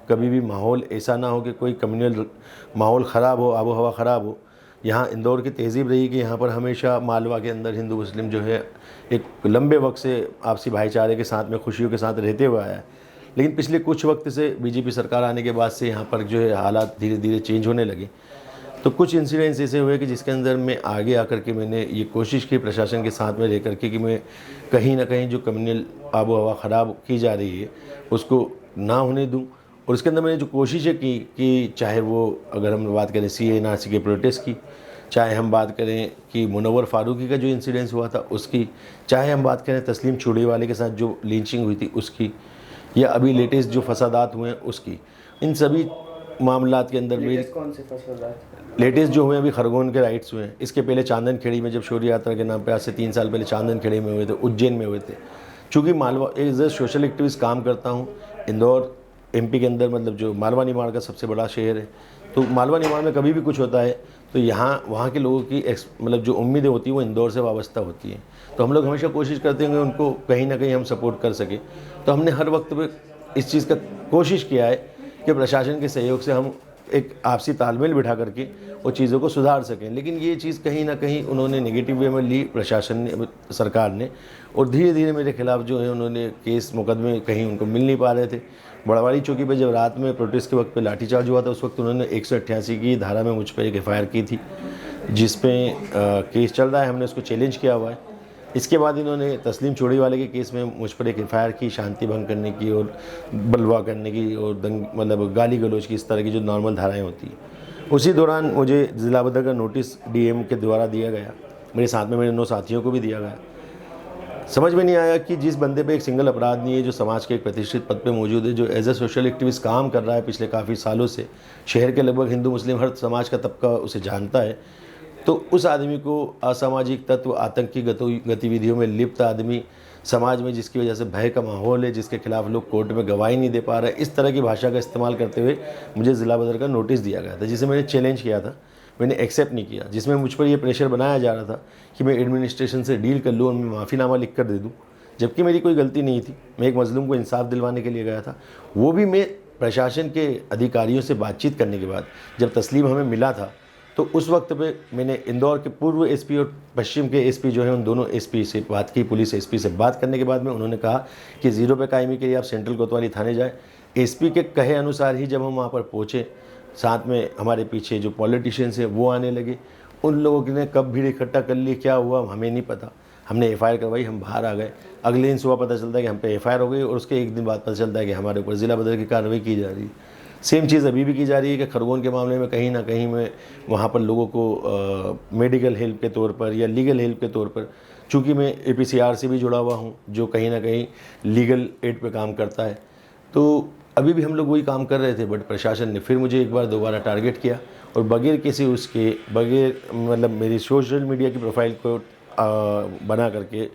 कभी भी माहौल ऐसा ना हो कि कोई कम्युनल माहौल ख़राब हो, आबो हवा ख़राब हो। यहाँ इंदौर की तहज़ीब रही कि यहाँ पर हमेशा मालवा के अंदर हिंदू मुस्लिम जो है एक लंबे वक्त से आपसी भाईचारे के साथ में खुशियों के साथ रहते हुए आया है। लेकिन पिछले कुछ वक्त से बीजेपी सरकार आने के बाद से यहाँ पर जो है हालात धीरे धीरे चेंज होने लगे। तो कुछ इंसिडेंट्स ऐसे हुए कि जिसके अंदर मैं आगे आकर के मैंने ये कोशिश की प्रशासन के साथ में रह करके कि मैं कहीं ना कहीं जो कम्युनल आबो हवा ख़राब की जा रही है उसको ना होने दूं। और उसके अंदर मैंने जो कोशिशें की कि चाहे वो अगर हम बात करें CA/NRC के प्रोटेस्ट की, चाहे हम बात करें कि मुनव्वर फारूकी का जो इंसिडेंस हुआ था उसकी, चाहे हम बात करें तस्लीम चूड़ीवाले के साथ जो लिंचिंग हुई थी उसकी, या अभी लेटेस्ट जो फसादात हुए हैं उसकी, इन सभी मामलात के अंदर मेरी कौन से फसादात? लेटेस्ट जो हुए अभी खरगोन के राइट्स हुए हैं। इसके पहले चांदन खेड़ी में जब शौर्य यात्रा के नाम पे आज से 3 साल पहले चांदन खेड़ी में हुए थे, उज्जैन में हुए थे। चूँकि Malwa as a social activist काम करता हूँ, इंदौर MP के अंदर मतलब जो मालवा निमाड़ का सबसे बड़ा शहर है, तो मालवा निमाड़ में कभी भी कुछ होता है तो यहाँ वहाँ के लोगों की मतलब जो उम्मीदें होती हैं वो इंदौर से वाबस्ता होती हैं। तो हम लोग हमेशा कोशिश करते हैं कि उनको कहीं ना कहीं हम सपोर्ट कर सकें। तो हमने हर वक्त पे इस चीज़ का कोशिश किया है कि प्रशासन के सहयोग से हम एक आपसी तालमेल बिठा करके वो चीज़ों को सुधार सकें। लेकिन ये चीज़ कहीं ना कहीं उन्होंने नेगेटिव वे में ली प्रशासन ने, सरकार ने, और धीरे धीरे मेरे खिलाफ़ जो है उन्होंने केस मुकदमे कहीं उनको मिल नहीं पा रहे थे। बड़वाड़ी चौकी पर जब रात में प्रोटेस्ट के वक्त पे लाठीचार्ज हुआ था उस वक्त उन्होंने 188 की धारा में मुझ पर एक FIR की थी जिस पे केस चल रहा है, हमने उसको चैलेंज किया हुआ है। इसके बाद इन्होंने तस्लीम चूड़ीवाले के केस में मुझ पर एक FIR की शांति भंग करने की और बलवा करने की और मतलब गाली गलौज की, इस तरह की जो नॉर्मल धाराएं होती हैं। उसी दौरान मुझे ज़िला बदर का नोटिस DM के द्वारा दिया गया, मेरे साथ में मेरे 9 साथियों को भी दिया गया। समझ में नहीं आया कि जिस बंदे पे एक सिंगल अपराध नहीं है, जो समाज के एक प्रतिष्ठित पद पे मौजूद है, जो एज ए सोशल एक्टिविस्ट काम कर रहा है पिछले काफ़ी सालों से, शहर के लगभग हिंदू मुस्लिम हर समाज का तबका उसे जानता है, तो उस आदमी को असामाजिक तत्व, आतंकी गतिविधियों में लिप्त आदमी, समाज में जिसकी वजह से भय का माहौल है, जिसके खिलाफ लोग कोर्ट में गवाही नहीं दे पा रहे, इस तरह की भाषा का इस्तेमाल करते हुए मुझे ज़िला बदर का नोटिस दिया गया था, जिसे मैंने चैलेंज किया था, मैंने एक्सेप्ट नहीं किया, जिसमें मुझ पर यह प्रेशर बनाया जा रहा था कि मैं एडमिनिस्ट्रेशन से डील कर लूँ और मैं माफ़ीनामा लिख कर दे दूँ, जबकि मेरी कोई गलती नहीं थी। मैं एक मजलूम को इंसाफ दिलवाने के लिए गया था। वो भी मैं प्रशासन के अधिकारियों से बातचीत करने के बाद जब तस्लीम हमें मिला था तो उस वक्त पे मैंने इंदौर के पूर्व SP और पश्चिम के SP जो हैं उन दोनों SP से बात की, पुलिस SP से बात करने के बाद में उन्होंने कहा कि 0 पे कायमी के लिए आप सेंट्रल कोतवाली थाने जाएँ। SP के कहे अनुसार ही जब हम वहाँ पर पहुँचे, साथ में हमारे पीछे जो पॉलिटिशियंस हैं वो आने लगे। उन लोगों ने कब भीड़ इकट्ठा कर ली, क्या हुआ हमें नहीं पता। हमने FIR करवाई, हम बाहर आ गए। अगले दिन सुबह पता चलता है कि हम पे FIR हो गई और उसके एक दिन बाद पता चलता है कि हमारे ऊपर ज़िला बदर की कार्रवाई की जा रही है। सेम चीज़ अभी भी की जा रही है कि खरगोन के मामले में कहीं ना कहीं मैं वहाँ पर लोगों को मेडिकल हेल्प के तौर पर या लीगल हेल्प के तौर पर, चूँकि मैं APCR से भी जुड़ा हुआ हूँ जो कहीं ना कहीं लीगल एड पे काम करता है, तो अभी भी हम लोग वही काम कर रहे थे। बट प्रशासन ने फिर मुझे एक बार दोबारा टारगेट किया और बगैर किसी उसके, बगैर मतलब मेरी सोशल मीडिया की प्रोफाइल को बना करके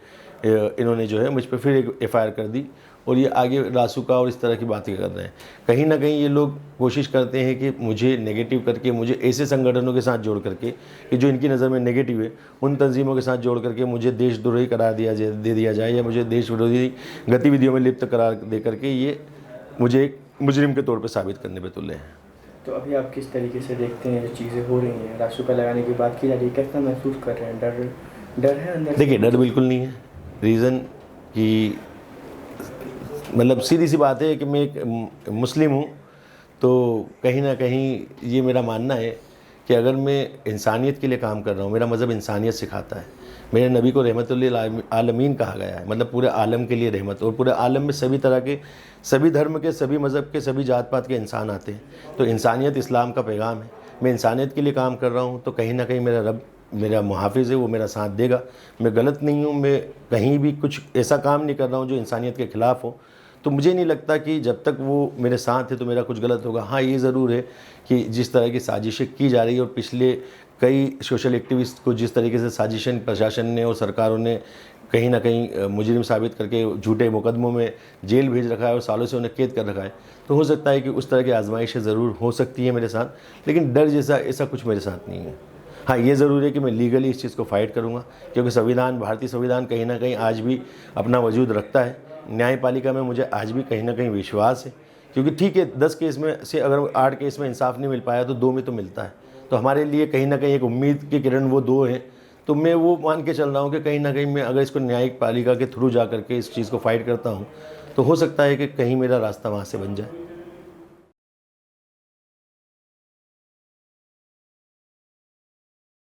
इन्होंने जो है मुझ पर फिर एक FIR कर दी और ये आगे रासुका और इस तरह की बातें कर रहे हैं। कहीं ना कहीं ये लोग कोशिश करते हैं कि मुझे नेगेटिव करके, मुझे ऐसे संगठनों के साथ जोड़ करके कि जो इनकी नज़र में नेगेटिव है, उन तंजीमों के साथ जोड़ करके मुझे देशद्रोही करार दे दिया जाए या मुझे देश विरोधी गतिविधियों में लिप्त करार दे करके ये मुझे एक मुजरिम के तौर पर साबित करने पर तुले हैं। तो अभी आप किस तरीके से देखते हैं जो चीज़ें हो रही हैं, रासुका लगाने की बात की जा रही है, कैसा महसूस कर रहे हैं? डर है अंदर? देखिए, डर बिल्कुल नहीं है। रीज़न कि मतलब सीधी सी बात है कि मैं एक मुस्लिम हूँ, तो कहीं ना कहीं ये मेरा मानना है कि अगर मैं इंसानियत के लिए काम कर रहा हूँ, मेरा मज़हब इंसानियत सिखाता है। मेरे नबी को रहमतुल्लिल आलमीन कहा गया है, मतलब पूरे आलम के लिए रहमत, और पूरे आलम में सभी तरह के, सभी धर्म के, सभी मज़हब के, सभी जात पात के इंसान आते हैं। तो इंसानियत इस्लाम का पैगाम है। मैं इंसानियत के लिए काम कर रहा हूँ, तो कहीं ना कहीं मेरा रब, मेरा मुहाफ़िज़ है, वो मेरा साथ देगा। मैं गलत नहीं हूँ, मैं कहीं भी कुछ ऐसा काम नहीं कर रहा हूँ जो इंसानियत के ख़िलाफ़ हो। तो मुझे नहीं लगता कि जब तक वो मेरे साथ है तो मेरा कुछ गलत होगा। हाँ, ये ज़रूर है कि जिस तरह की साजिशें की जा रही है और पिछले कई सोशल एक्टिविस्ट को जिस तरीके से साजिशन प्रशासन ने और सरकारों ने कहीं ना कहीं मुजरिम साबित करके झूठे मुकदमों में जेल भेज रखा है और सालों से उन्हें कैद कर रखा है, तो हो सकता है कि उस तरह की आजमाइशें ज़रूर हो सकती है मेरे साथ, लेकिन डर जैसा ऐसा कुछ मेरे साथ नहीं है। हाँ, ये ज़रूर है कि मैं लीगली इस चीज़ को फाइट करूँगा, क्योंकि संविधान, भारतीय संविधान कहीं ना कहीं आज भी अपना वजूद रखता है। न्यायपालिका में मुझे आज भी कहीं ना कहीं विश्वास है क्योंकि ठीक है 10 केस में से अगर 8 केस में इंसाफ नहीं मिल पाया तो 2 में तो मिलता है। तो हमारे लिए कहीं ना कहीं एक उम्मीद की किरण वो 2 हैं। तो मैं वो मान के चल रहा हूँ कि कहीं ना कहीं मैं अगर इसको न्यायिक पालिका के थ्रू जा करके इस चीज़ को फाइट करता हूँ तो हो सकता है कि कहीं मेरा रास्ता वहाँ से बन जाए।